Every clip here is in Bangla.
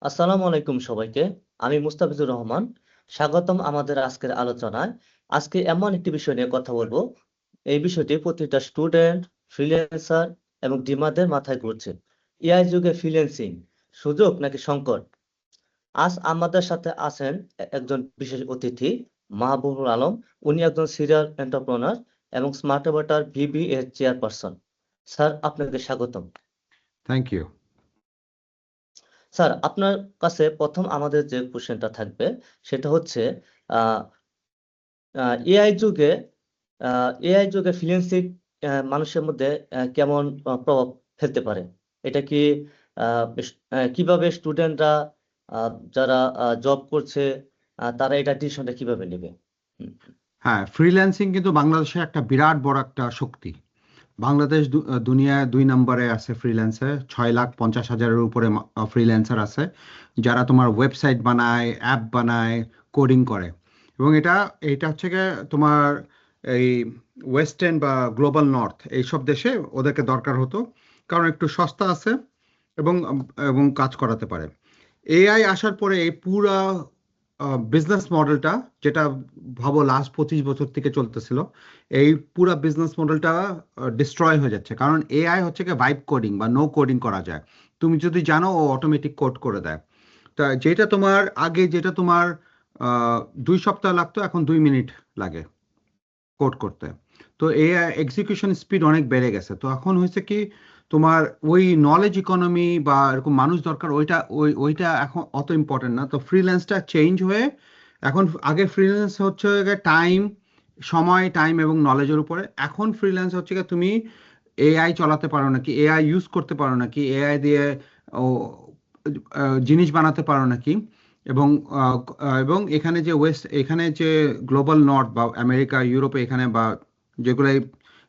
আসসালামু আলাইকুম সবাইকে। আমি মুস্তাফিজুর রহমান। স্বাগতম আমাদের আজকের আলোচনায়। আজকে এমন একটি বিষয় নিয়ে কথা বলবো, এই বিষয়টি প্রতিটা স্টুডেন্ট, ফ্রিল্যান্সার এবং ডিমারদের মাথায় ঘুরছে। এআই যুগে ফ্রিল্যান্সিং সুযোগ নাকি সংকট? আজ আমাদের সাথে আছেন একজন বিশেষ অতিথি, মাহবুবুল আলম। উনি একজন সিরিয়াল এন্টারপ্রেনার এবং স্মার্ট অ্যাভাটার ভিবি এর চেয়ারপারসন। স্যার, আপনাকে স্বাগতম। Thank you. স্যার, আপনার কাছে প্রথম আমাদের যে কোশ্চেনটা থাকবে সেটা হচ্ছে এআই যুগে ফ্রিল্যান্সিং মানুষের মধ্যে কেমন প্রভাব ফেলতে পারে? এটা কি কিভাবে স্টুডেন্টরা যারা জব করছে তারা এটা ডিসিশনটা কিভাবে নেবে? হুম। হ্যাঁ, ফ্রিল্যান্সিং কিন্তু বাংলাদেশের একটা বিরাট বড় একটা শক্তি। বাংলাদেশ দুনিয়ায় 2 নম্বরে আছে ফ্রিল্যান্সে। 6,50,000-এর উপরে ফ্রিল্যান্সার আছে যারা তোমার ওয়েবসাইট বানায়, অ্যাপ বানায়, কোডিং করে। এবং এটা এটা হচ্ছে গিয়ে তোমার এই ওয়েস্টার্ন বা গ্লোবাল নর্থ এইসব দেশে ওদেরকে দরকার হতো, কারণ একটু সস্তা আছে এবং এবং কাজ করাতে পারে। এআই আসার পরে এই পুরা বিজনেস মডেলটা, যেটা ভাবো লাস্ট 25 বছর থেকে চলতেছিল, এই পুরা বিজনেস মডেলটা ডিস্ট্রয় হয়ে যাচ্ছে। কারণ এআই হচ্ছে কি ভাইব কোডিং বা নো কোডিং করা যায়। তুমি যদি জানো, ও অটোমেটিক কোড করে দেয়। তা যেটা তোমার 2 সপ্তাহ লাগতো, এখন 2 মিনিট লাগে কোড করতে। তো এআই এক্সিকিউশন স্পিড অনেক বেড়ে গেছে। তো এখন হয়েছে কি, তোমার ওই নলেজ ইকোনমি বা এরকম মানুষ দরকার, ওইটা এখন অত ইম্পর্টেন্ট না। তো ফ্রিল্যান্সটা চেঞ্জ হয়ে এখন, আগে ফ্রিল্যান্স হচ্ছে টাইম এবং নলেজের উপরে। এখন ফ্রিল্যান্স হচ্ছে গিয়ে তুমি এআই চালাতে পারো নাকি, এআই ইউজ করতে পারো নাকি, এআই দিয়ে ও জিনিস বানাতে পারো নাকি। এবং এখানে যে গ্লোবাল নর্থ বা আমেরিকা, ইউরোপে, এখানে বা যেগুলাই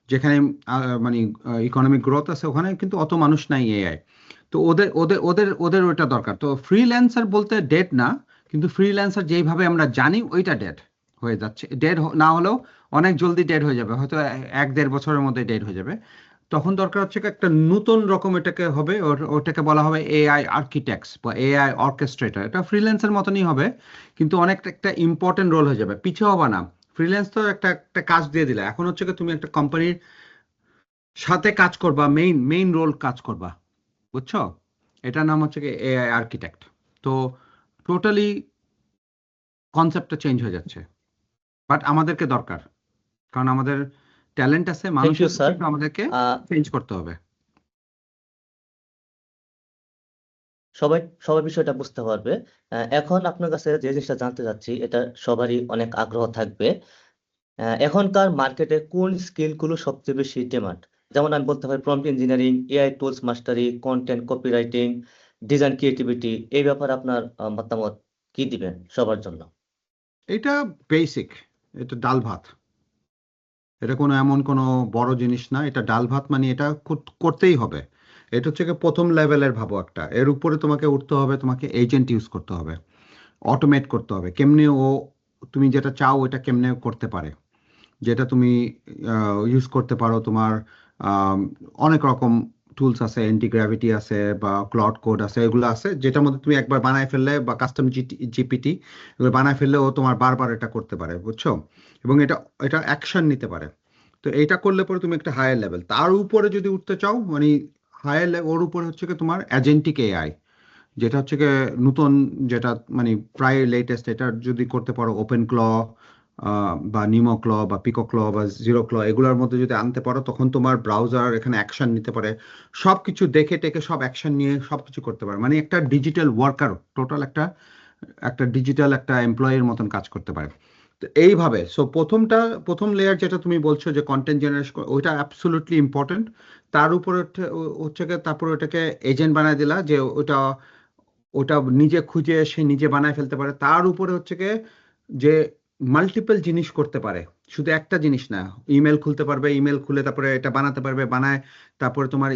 যেখানে মানে ইকোনমিক গ্রোথ আছে, ওখানে কিন্তু অত মানুষ নাই এআই। তো ওদের ওদের ওদের ওদের ওইটা দরকার। তো ফ্রিল্যান্সার বলতে ডেড না, কিন্তু ফ্রিল্যান্সার যেইভাবে আমরা জানি ওইটা ডেড হয়ে যাচ্ছে। ডেড না হলেও অনেক জলদি ডেড হয়ে যাবে, হয়তো 1-1.5 বছরের মধ্যে ডেড হয়ে যাবে। তখন দরকার হচ্ছে কি একটা নতুন রকম, এটাকে হবে ওটাকে বলা হবে এআই আর্কিটেক্টস বা এআই অর্কেস্ট্রেটর। এটা ফ্রিল্যান্সের মতনই হবে, কিন্তু অনেক একটা ইম্পর্টেন্ট রোল হয়ে যাবে। পিছিয়ে হবা না। ফ্রিল্যান্স তো একটা একটা কাজ দিয়ে দিলে, এখন হচ্ছে কি তুমি একটা কোম্পানির সাথে কাজ করবা, মেইন মেইন রোল কাজ করবা। বুঝছো? এটার নাম হচ্ছে কি এআই আর্কিটেক্ট। তো টোটালি কনসেপ্টটা চেঞ্জ হয়ে যাচ্ছে। বাট আমাদেরকে দরকার, কারণ আমাদের ট্যালেন্ট আছে, থ্যাংক মানুষ ইউ আছে, স্যার। কিন্তু আমাদেরকে চেঞ্জ করতে হবে। সবাই সবাই বিষয়টা বুঝতে পারবে। এখন আপনার কাছে যে জিনিসটা জানতে চাচ্ছি, এটা সবারই অনেক আগ্রহ থাকবে। এখনকার মার্কেটে কোন স্কিলগুলো সবচেয়ে বেশি ডিমান্ড? যেমন আমি বলতে পারি prompt engineering, AI tools mastery, content copywriting, design creativity. এই ব্যাপারে আপনার মতামত কি দিবেন সবার জন্য? এটা বেসিক, এটা ডাল ভাত। এটা এমন কোনো বড় জিনিস না। এটা ডাল ভাত, মানে এটা করতেই হবে। এটা হচ্ছে গিয়ে প্রথম লেভেলের, ভাবো একটা। এর উপরে তোমাকে উঠতে হবে, তোমাকে এজেন্ট ইউজ করতে হবে, অটোমেট করতে হবে। কেমনে তুমি যেটা চাও ওটা কেমনে করতে পারে, যেটা তুমি ইউজ করতে পারো। তোমার আম, অনেক রকম টুলস আছে, অ্যান্টি-গ্র্যাভিটি আছে বা ক্লড কোড আছে, এগুলো আছে যেটার মধ্যে তুমি একবার বানায় ফেললে, বা কাস্টম জিপিটি এগুলো বানায় ফেললে ও তোমার বারবার এটা করতে পারে। বুঝছো? এবং এটা এটা অ্যাকশন নিতে পারে। তো এইটা করলে পরে তুমি একটা হায়ার লেভেল। তার উপরে যদি উঠতে চাও, মানে হায়ার লেভেল, ওর উপরে হচ্ছে কি তোমার অ্যাজেন্টিক এআই, যেটা হচ্ছে কি নতুন, যেটা মানে প্রায় লেটেস্ট। এটা যদি করতে পারো ওপেন ক্ল বা নিমো ক্ল বা পিকো ক্ল বা জিরো ক্ল, এগুলোর মধ্যে যদি আনতে পারো, তখন তোমার ব্রাউজার এখানে অ্যাকশন নিতে পারে। সব কিছু দেখে টেকে সব অ্যাকশন নিয়ে সব কিছু করতে পারে। মানে একটা ডিজিটাল ওয়ার্কার, টোটাল একটা একটা ডিজিটাল একটা এমপ্লয়ের মতন কাজ করতে পারে। তো এইভাবে প্রথম লেয়ার যেটা তুমি বলছো যে কন্টেন্ট জেনারেশন, ওইটা অ্যাবসলিউটলি ইম্পর্টেন্ট। তার উপরে হচ্ছে গিয়ে তারপর ওটাকে এজেন্ট বানায় দিলা, যে ওটা ওটা নিজে খুঁজে সে নিজে বানায় ফেলতে পারে। তার উপরে হচ্ছে গিয়ে যে মাল্টিপল জিনিস করতে পারে, শুধু একটা জিনিস না। ইমেল খুলতে পারবে, ইমেল খুলে তারপরে এটা বানাতে পারবে, বানায় তারপরে তোমার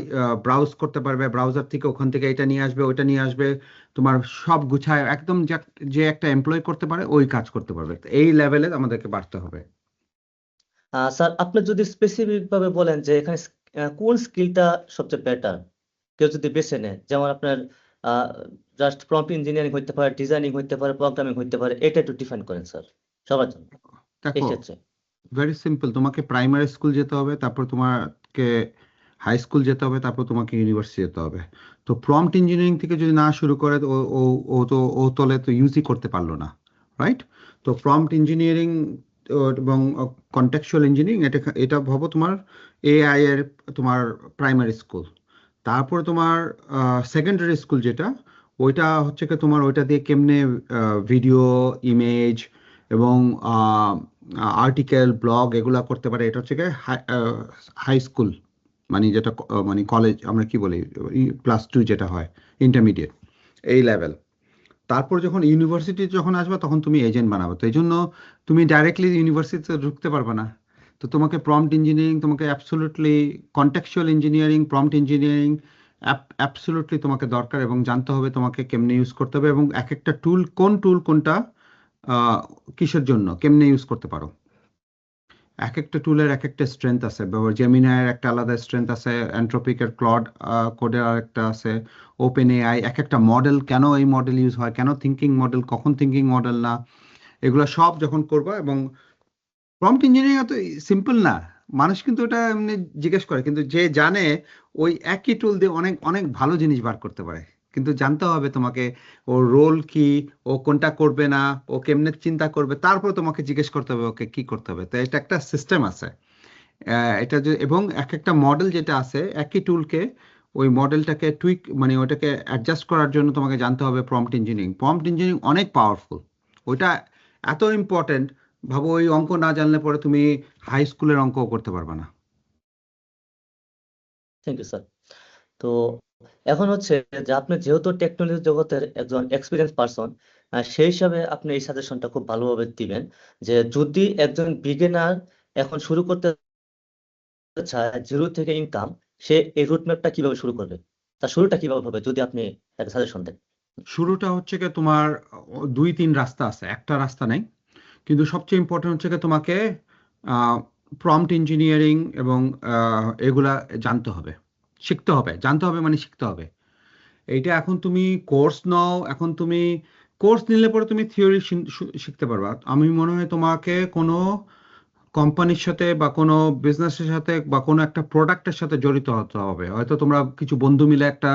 ব্রাউজ করতে পারবে, ব্রাউজার থেকে ওখান থেকে এটা নিয়ে আসবে, ওইটা নিয়ে আসবে, তোমার সব গুছায় একদম। যে একটা এমপ্লয় করতে পারে ওই কাজ করতে পারবে। তো এই লেভেলে আমাদেরকে বাড়তে হবে। স্যার, আপনি যদি স্পেসিফিক ভাবে বলেন যে এখানে কোন স্কিলটা সবচেয়ে বেটার, কেউ যদি বেছে নেয়, যেমন আপনার জাস্ট প্রম্পট ইঞ্জিনিয়ারিং হইতে পারে, ডিজাইনিং হইতে পারে, প্রোগ্রামিং হইতে পারে, এটা একটু ডিফাইন করেন স্যার সবার জন্য এই দেখো ক্ষেত্রে। ভেরি সিম্পল, তোমাকে প্রাইমারি স্কুল যেতে হবে, তারপর তোমাকে হাই স্কুল যেতে হবে, তারপর তোমাকে ইউনিভার্সিটি যেতে হবে। তো প্রম্পট ইঞ্জিনিয়ারিং থেকে যদি না শুরু করে তো ও তলে তো ইউজই করতে পারলো না, রাইট? তো প্রম্পট ইঞ্জিনিয়ারিং এবং কন্টেক্সচুয়াল ইঞ্জিনিয়ারিং এটা এটা ভাবো তোমার এআই এর তোমার প্রাইমারি স্কুল। তারপরে তোমার সেকেন্ডারি স্কুল যেটা, ওইটা হচ্ছে কি তোমার ওইটা দিয়ে কেমনে ভিডিও, ইমেজ এবং আর্টিকেল, ব্লগ এগুলা করতে পারে, এটা হচ্ছে কি হাই স্কুল, মানে যেটা মানে কলেজ আমরা কি বলি, +2 যেটা হয়, ইন্টারমিডিয়েট এই লেভেল। তারপর যখন ইউনিভার্সিটি যখন আসবে তখন তুমি এজেন্ট বানাবে, তো এই জন্য তুমি ডাইরেক্টলি ইউনিভার্সিটিতে ঢুকতে পারবে না। তো তোমাকে প্রম্পট ইঞ্জিনিয়ারিং, তোমাকে absolutely contextual engineering, prompt engineering absolutely তোমাকে দরকার, এবং জানতে হবে তোমাকে কেমনে ইউজ করতে হবে এবং এক একটা টুল টুল কোনটা আহ, কিসের জন্য কেমনে ইউজ করতে পারো। এক একটা টুলের এক একটা স্ট্রেংথ আছে, জেমিনাইয়ের একটা আলাদা স্ট্রেংথ আছে, অ্যান্থ্রোপিকের ক্লড কোডের আর একটা আছে, ওপেন এআই এক একটা মডেল, কেন এই মডেল ইউজ হয়, কেন থিঙ্কিং মডেল, কখন থিঙ্কিং মডেল না, এগুলো সব যখন করবা। এবং প্রম্পট ইঞ্জিনিয়ারিং এত সিম্পল না, মানুষ কিন্তু এটা এমনি জিজ্ঞেস করে, কিন্তু যে জানে ওই একই টুল দিয়ে অনেক অনেক ভালো জিনিস বার করতে পারে। কিন্তু জানতে হবে তোমাকে ওর রোল কি, ও কোনটা করবে না, ও কেমনে চিন্তা করবে, তারপর তোমাকে জিজ্ঞেস করতে হবে ওকে কি করতে হবে। তো এটা একটা সিস্টেম আছে, এটা যে, এবং এক একটা মডেল যেটা আছে একই টুলকে ওই মডেলটাকে টুইক মানে ওটাকে অ্যাডজাস্ট করার জন্য তোমাকে জানতে হবে প্রম্পট ইঞ্জিনিয়ারিং। প্রম্পট ইঞ্জিনিয়ারিং অনেক পাওয়ারফুল, ওইটা এত ইম্পর্টেন্ট, ভাবো ওই অঙ্ক না জানলে পরে তুমি হাই স্কুলের অঙ্কও করতে পারবে না। Thank you sir. তো এখন হচ্ছে যে আপনি যেহেতু টেকনোলজি জগতের একজন এক্সপিরিয়েন্স পারসন, সেই হিসাবে আপনি এই সাজেশনটা খুব ভালোভাবে দিবেন যে যদি একজন বিগিনার এখন শুরু করতে চায় জিরো থেকে ইনকাম, সে এই রুটম্যাপটা কিভাবে শুরু করবে, তার শুরুটা কিভাবে হবে যদি আপনি একটা সাজেশন দেন। শুরুটা হচ্ছে কি তোমার 2-3 রাস্তা আছে, একটা রাস্তা নাই। কিন্তু সবচেয়ে ইম্পর্টেন্ট হচ্ছে কি তোমাকে প্রম্পট ইঞ্জিনিয়ারিং এবং এগুলা জানতে হবে, শিখতে হবে। জানতে হবে মানে শিখতে হবে। এইটা এখন তুমি কোর্স নাও, এখন তুমি কোর্স নিলে পরে তুমি থিওরি শিখতে পারবা। আমি মনে হয় তোমাকে কোনো কোম্পানির সাথে বা কোনো বিজনেসের সাথে বা কোনো একটা প্রোডাক্টের সাথে জড়িত হতে হবে। হয়তো তোমরা কিছু বন্ধু মিলে একটা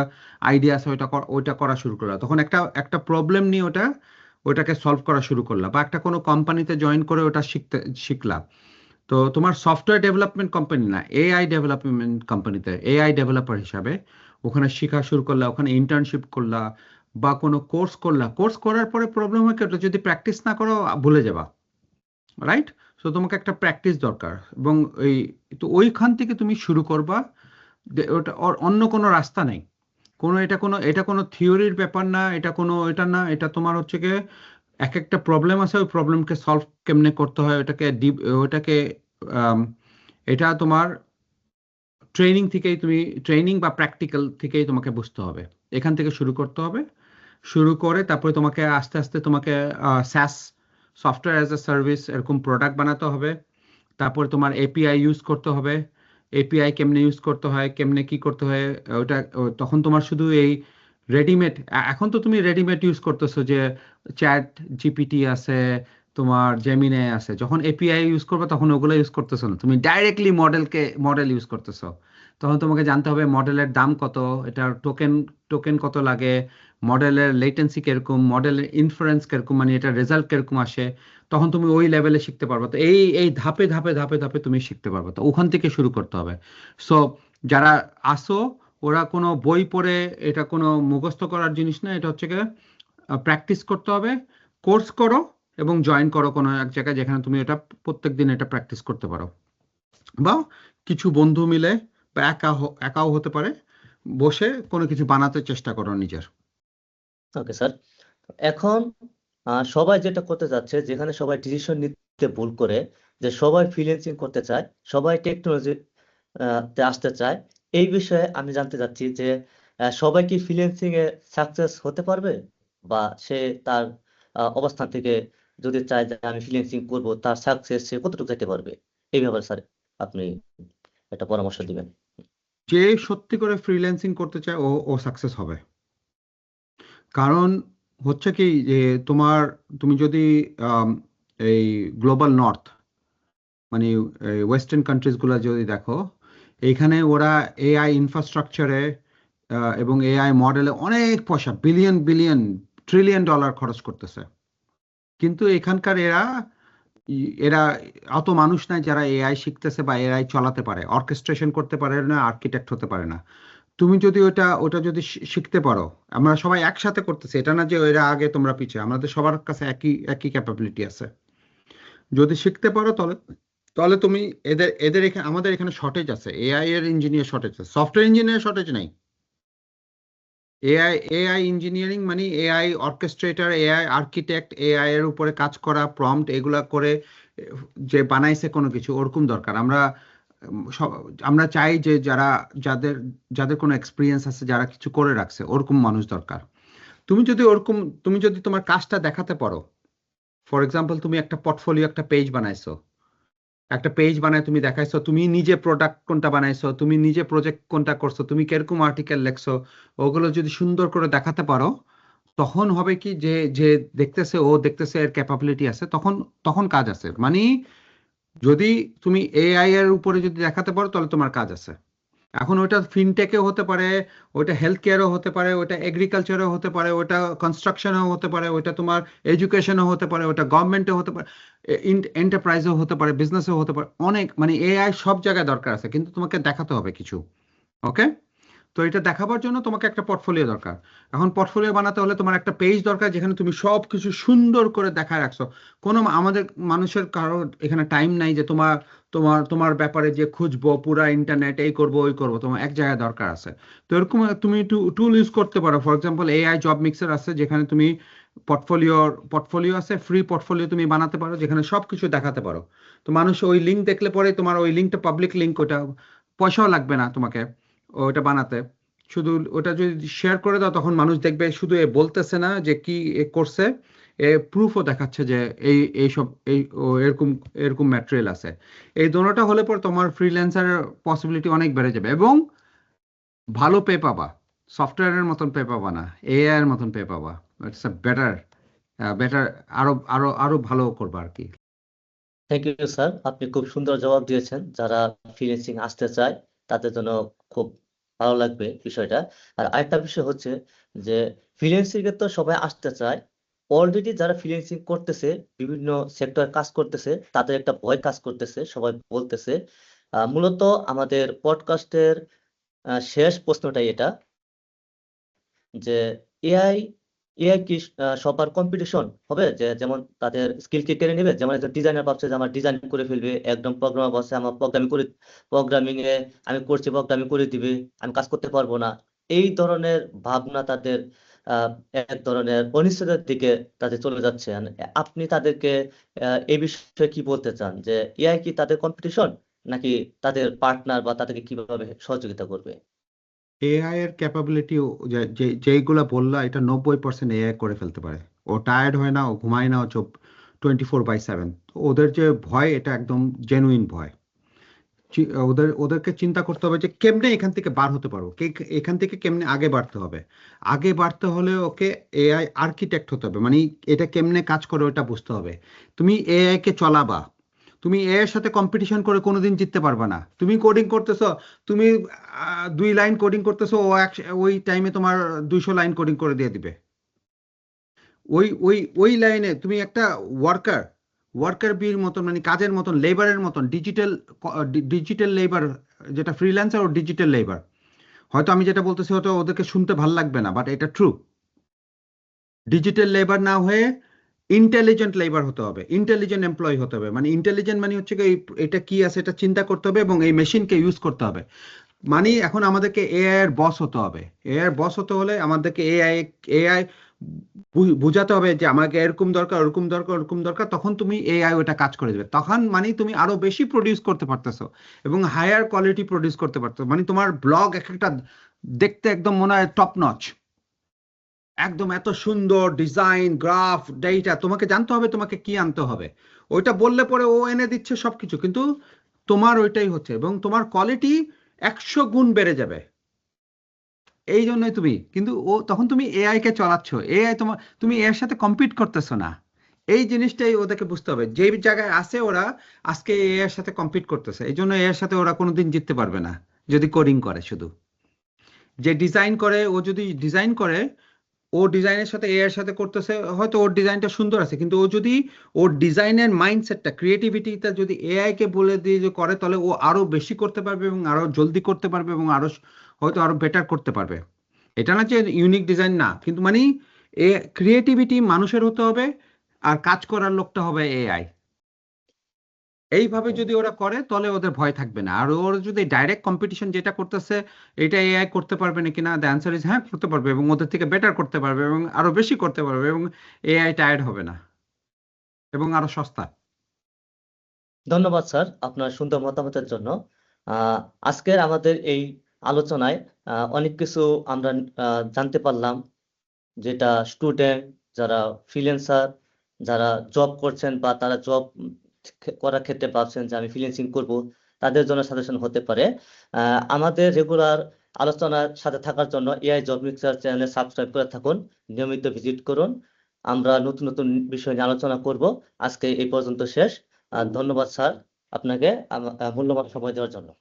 আইডিয়া আছে, ওইটা করা শুরু করলা, তখন একটা একটা প্রবলেম নিয়ে ওটাকে সলভ করা শুরু করলা, বা একটা কোনো কোম্পানিতে জয়েন করে ওটা শিখলা। তো তোমার সফটওয়্যার ডেভেলপমেন্ট কোম্পানি না, এআই ডেভেলপমেন্ট কোম্পানিতে এআই ডেভেলপার হিসাবে ওখানে শেখা শুরু করলা, ওখানে ইন্টার্নশিপ করলা বা কোনো কোর্স করলা। কোর্স করার পরে প্রবলেম হয় কি, ওটা যদি প্র্যাকটিস না করো ভুলে যাবা, রাইট? সো তোমাকে একটা প্র্যাকটিস দরকার, এবং এই তো ওইখান থেকে তুমি শুরু করবা। ওটা অন্য কোনো রাস্তা নেই, এটা কোনো থিওরির ব্যাপার না, এটা না, এটা তোমার হচ্ছে গিয়ে এক একটা প্রবলেম আছে, ওই প্রবলেমকে সলভ কেমনে করতে হয় ওটাকে ওটাকে আম, এটা তোমার ট্রেনিং বা প্র্যাকটিক্যাল থেকেই তোমাকে বুঝতে হবে। এখান থেকে শুরু করতে হবে, শুরু করে তারপরে তোমাকে আস্তে আস্তে তোমাকে স্যাস, সফটওয়্যার অ্যাজ এ সার্ভিস এরকম প্রোডাক্ট বানাতে হবে। তারপরে তোমার এপিআই ইউজ করতে হবে, এপিআই কেমনে ইউজ করতে হয়, কেমনে কি করতে হয় তখন তোমার শুধু এই রেডিমেড, এখন তো তুমি রেডিমেড ইউজ করতেছো, যে চ্যাট জিপিটি আছে, তোমার জেমিনাই আছে। যখন এপিআই ইউজ করবে তখন ওগুলো ইউজ করতেছো না, তুমি ডাইরেক্টলি মডেল ইউজ করতেছো। তখন তোমাকে জানতে হবে মডেলের দাম কত, এটার টোকেন কত লাগে, মডেলের লেটেন্সি কিরকম, মডেলের ইনফারেন্স কিরকম, মানে এটা রেজাল্ট কিরকম আসে। তখন তুমি ওই লেভেলে শিখতে পারবে। তো এই এই ধাপে ধাপে ধাপে ধাপে তুমি শিখতে পারবে, তো ওখান থেকে শুরু করতে হবে। সো যারা আসো, ওরা কোনো বই পড়ে, এটা কোনো মুখস্থ করার জিনিস না, এটা হচ্ছে গিয়ে প্র্যাকটিস করতে হবে। কোর্স করো এবং জয়েন করো কোনো এক জায়গায় যেখানে তুমি এটা প্রত্যেক দিন এটা প্র্যাকটিস করতে পারো, বা কিছু বন্ধু মিলে বা একাও হতে পারে, বসে কোনো কিছু বানাতে চেষ্টা করো নিজের। Okay sir. এখন সবাই যেটা করতে যাচ্ছে, যেখানে সবাই ডিসিশন নিতে ভুল করে, যে সবাই ফ্রিল্যান্সিং করতে চায়, সবাই টেকনোলজি তে আসতে চায়, এই বিষয়ে আমি জানতে চাচ্ছি যে সবাই কি ফ্রিল্যান্সিং এ সাকসেস হতে পারবে, বা সে তার অবস্থান থেকে যদি চায় যে আমি ফ্রিল্যান্সিং করব, তার সাকসেস সে কতটুকু যেতে পারবে, এই ব্যাপারে স্যার আপনি একটা পরামর্শ দিবেন। যে সত্যি করে ফ্রিল্যান্সিং করতে চায় ও ও সাকসেস হবে। কারণ হচ্ছে কি যে তুমি যদি আম, এই গ্লোবাল নর্থ মানে ওয়েস্টার্ন কান্ট্রিজ গুলো যদি দেখো, এইখানে ওরা এআই ইনফ্রাস্ট্রাকচারে এবং এআই মডেলে অনেক পয়সা বিলিয়ন বিলিয়ন ট্রিলিয়ন ডলার খরচ করতেছে। কিন্তু এখানকার এরা অত মানুষ নাই যারা এআই শিখতেছে বা এআই চালাতে পারে, অর্কেস্ট্রেশন করতে পারে না, আর্কিটেক্ট হতে পারে না। তুমি যদি ওটা যদি শিখতে পারো, আমরা সবাই একসাথে করতেছি, এটা না যে এরা আগে তোমরা পিছিয়ে, আমাদের সবার কাছে একই একই ক্যাপাবিলিটি আছে। যদি শিখতে পারো তাহলে তাহলে তুমি এদের এখানে, আমাদের এখানে শর্টেজ আছে, এআই এর ইঞ্জিনিয়ার শর্টেজ আছে, সফটওয়্যার ইঞ্জিনিয়ার শর্টেজ নাই। এআই এআই ইঞ্জিনিয়ারিং মানে AI orchestrator, AI architect, AI এর উপরে কাজ করা, প্রম্পট এগুলা করে যে বানাইছে কোনো কিছু, ওরকম দরকার। আমরা চাই যে যাদের যাদের কোনো এক্সপিরিয়েন্স আছে, যারা কিছু করে রাখছে, ওরকম মানুষ দরকার। তুমি যদি তোমার কাজটা দেখাতে পারো, ফর এক্সাম্পল তুমি একটা পোর্টফোলিও, একটা পেজ বানাইছো, একটা পেজ বানায় তুমি দেখাইছো তুমি নিজে প্রোডাক্ট কোনটা বানাইছো, তুমি নিজে প্রজেক্ট কোনটা করছো, তুমি কিরকম আর্টিকেল লেখছো, ওগুলো যদি সুন্দর করে দেখাতে পারো, তখন হবে কি যে যে দেখতেছে, ও দেখতেছে এর ক্যাপাবিলিটি আছে, তখন তখন কাজ আছে। মানে যদি তুমি এআই এর উপরে যদি দেখাতে পারো তাহলে তোমার কাজ আছে। এখন ওটা ফিনটেকেও হতে পারে, ওটা হেলথ কেয়ারও হতে পারে, ওটা এগ্রিকালচারও হতে পারে, ওটা কনস্ট্রাকশনও হতে পারে, ওটা তোমার এডুকেশনও হতে পারে, ওটা গভর্নমেন্টও হতে পারে, এন্টারপ্রাইজও হতে পারে, বিজনেসও হতে পারে। অনেক মানে এআই সব জায়গায় দরকার আছে, কিন্তু তোমাকে দেখাতে হবে কিছু। ওকে, তো এটা দেখাবার জন্য তোমাকে একটা পোর্টফোলিও দরকার। এখন পোর্টফোলিও বানাতে হলে তোমার একটা পেজ দরকার যেখানে তুমি সব কিছু সুন্দর করে দেখায় রাখছো। আমাদের মানুষের কারো এখানে টাইম নাই যে তোমার তোমার তোমার ব্যাপারে যে খুঁজবো পুরা ইন্টারনেট, এই করবো ওই করবো, তোমার এক জায়গায় দরকার আছে। তো এরকম তুমি টুল ইউজ করতে পারো। For example AI job mixer আছে, যেখানে তুমি পোর্টফোলিও আছে, ফ্রি পোর্টফোলিও তুমি বানাতে পারো, যেখানে সব কিছু দেখাতে পারো। তো মানুষ ওই লিঙ্ক দেখলে পরে, তোমার ওই লিঙ্কটা পাবলিক লিঙ্ক, ওটা পয়সাও লাগবে না তোমাকে ওটা বানাতে। শুধু ওটা যদি শেয়ার করে দাও, তখন মানুষ দেখবে শুধু এ বলতেছে না যে কি এ করছে, এ প্রুফও দেখাচ্ছে যে এইসব এরকম এরকম ম্যাটেরিয়াল আছে। এই দোনোটা হলে পর তোমার ফ্রিল্যান্সারের পসিবিলিটি অনেক বেড়ে যাবে, এবং ভালো পে পাবা। সফটওয়্যারের মতন পে পাবা না, এআই এর মতন পে পাবা। ইটস আ বেটার বেটার, আরো আরো আরো ভালো করবা আর কি। থ্যাংক ইউ স্যার, আপনি খুব সুন্দর জবাব দিয়েছেন। যারা ফ্রিল্যান্সিং আসতে চায় তাদের জন্য খুব ভালো লাগবে বিষয়টা। আর আরেকটা বিষয় হচ্ছে যে ফ্রিল্যান্সিং এ তো সবাই আসতে চায়, অলরেডি যারা ফ্রিল্যান্সিং করতেছে, বিভিন্ন সেক্টরে কাজ করতেছে, তাদের একটা ভয় কাজ করতেছে, সবাই বলতেছে। মূলত আমাদের পডকাস্টের শেষ প্রশ্নটাই এটা, যে এআই এআই কি সবার কম্পিটিশন হবে? যে যেমন তাদের স্কিল কে কেড়ে নেবে, যেমন একজন ডিজাইনার ভাবছে যে আমার ডিজাইন করে ফেলবে, একদম প্রোগ্রামার বলছে আমার প্রোগ্রামিং এ আমি করছি, প্রোগ্রামিং করে দিবে, আমি কাজ করতে পারবো না। এই ধরনের ভাবনা তাদের আহ, এক ধরনের অনিশ্চয়তার দিকে তাদের চলে যাচ্ছে। And আপনি তাদেরকে এই বিষয়ে কি বলতে চান, যে এআই কি তাদের কম্পিটিশন, নাকি তাদের পার্টনার, বা তাদেরকে কিভাবে সহযোগিতা করবে? এআই এর ক্যাপাবিলিটি যেইগুলা বললা, এটা 90% এআই করে ফেলতে পারে। ও টায়ার্ড হয় না, ও ঘুমায় না, ও 24/7। ওদের যে ভয়, এটা একদম জেনুইন ভয়। ওদেরকে চিন্তা করতে হবে যে কেমনে এখান থেকে বার হতে পারবো, এখান থেকে কেমনে আগে বাড়তে হবে। আগে বাড়তে হলে ওকে এআই আর্কিটেক্ট হতে হবে, মানে এটা কেমনে কাজ করে ওটা বুঝতে হবে। তুমি এআই কে চলাবা, তুমি এর সাথে কম্পিটিশন করে কোনোদিন জিততে পারবে না। তুমি কোডিং করতেছো, তুমি 2 লাইন কোডিং করতেছো, ওই টাইমে তোমার 200 লাইন কোডিং করে দিয়ে দিবে। ওই লাইনে তুমি একটা ওয়ার্কার ওয়ার্কার বির মতন, মানে কাজের মতন, লেবারের মতন, ডিজিটাল ডিজিটাল লেবার, যেটা ফ্রিল্যান্সার ও ডিজিটাল লেবার। হয়তো আমি যেটা বলতেছি হয়তো ওদেরকে শুনতে ভাল লাগবে না, বাট এটা ট্রু। ডিজিটাল লেবার না হয়ে ইন্টেলিজেন্ট লেবার হতে হবে, ইন্টেলিজেন্ট এমপ্লয়ি হতে হবে। মানে ইন্টেলিজেন্ট মানে হচ্ছে কি, এটা কি আছে এটা চিন্তা করতে হবে, এবং এই মেশিনকে ইউজ করতে হবে। মানে এখন আমাদেরকে এআই এর বস হতে হবে। এআই এর বস হতে হলে আমাদেরকে এআই বুঝাতে হবে যে আমাকে এরকম দরকার, ওরকম দরকার, ওরকম দরকার, তখন তুমি এআই ওটা কাজ করে দেবে। তখন মানে তুমি আরো বেশি প্রডিউস করতে পারতেছো, এবং হায়ার কোয়ালিটি প্রডিউস করতে পারতেছো। মানে তোমার ব্লগ এক একটা দেখতে একদম মনে হয় টপ নচ, একদম এত সুন্দর ডিজাইন, গ্রাফ, ডেটা। তোমাকে জানতে হবে তোমাকে কি আনতে হবে, ওইটা বললে পরে ও এনে দিচ্ছে সবকিছু, কিন্তু তোমার ওইটাই হচ্ছে, এবং তোমার কোয়ালিটি 100 গুণ বেড়ে যাবে। এই জন্যই কিন্তু তখন তুমি এআই কে চালাচ্ছ, তুমি এর সাথে কম্পিট করতেছো না। এই জিনিসটাই ওদেরকে বুঝতে হবে, যে জায়গায় আছে ওরা আজকে এআই এর সাথে কম্পিট করতেছে, এই জন্য এর সাথে ওরা কোনোদিন জিততে পারবে না যদি কোডিং করে শুধু। যে ডিজাইন করে, ও যদি ডিজাইন করে, ও ডিজাইনের সাথে এআই এর সাথে করতেছে, হয়তো ওর ডিজাইনটা সুন্দর আছে, কিন্তু ও যদি ওর ডিজাইনের মাইন্ডসেটটা, ক্রিয়েটিভিটিটা যদি এআই কে বলে দিয়ে যে করে, তাহলে ও আরো বেশি করতে পারবে এবং আরো জলদি করতে পারবে এবং হয়তো আরো বেটার করতে পারবে। এটা না যে ইউনিক ডিজাইন না, কিন্তু মানে ক্রিয়েটিভিটি মানুষের হতে হবে আর কাজ করার লোকটা হবে এআই। এইভাবে যদি ওরা করে তাহলে ওদের ভয় থাকবে না। আর ওরা যদি ডাইরেক্ট কম্পিটিশন যেটা করতেছে এটা এআই করতে পারবে না কিনা, দ্য অ্যান্সার ইজ হ্যাঁ, করতে পারবে এবং ওদের থেকে বেটার করতে পারবে এবং আরো বেশি করতে পারবে এবং এআই টায়ার্ড হবে না এবং আরো সস্তা। ধন্যবাদ স্যার আপনার সুন্দর মতামতের জন্য। আজকের আমাদের এই আলোচনায় অনেক কিছু আমরা জানতে পারলাম, যেটা স্টুডেন্ট, যারা ফ্রিল্যান্সার, যারা জব করছেন বা তারা জব করার ক্ষেত্রে ভাবছেন যে আমি ফ্রিল্যান্সিং করব, তাদের জন্য সাজেশন হতে পারে। আমাদের রেগুলার আলোচনার সাথে থাকার জন্য এআই জব মিক্সার চ্যানেলে সাবস্ক্রাইব করে থাকুন, নিয়মিত ভিজিট করুন। আমরা নতুন নতুন বিষয় নিয়ে আলোচনা করব। আজকে এই পর্যন্ত শেষ। ধন্যবাদ স্যার আপনাকে মূল্যবান সময় দেওয়ার জন্য।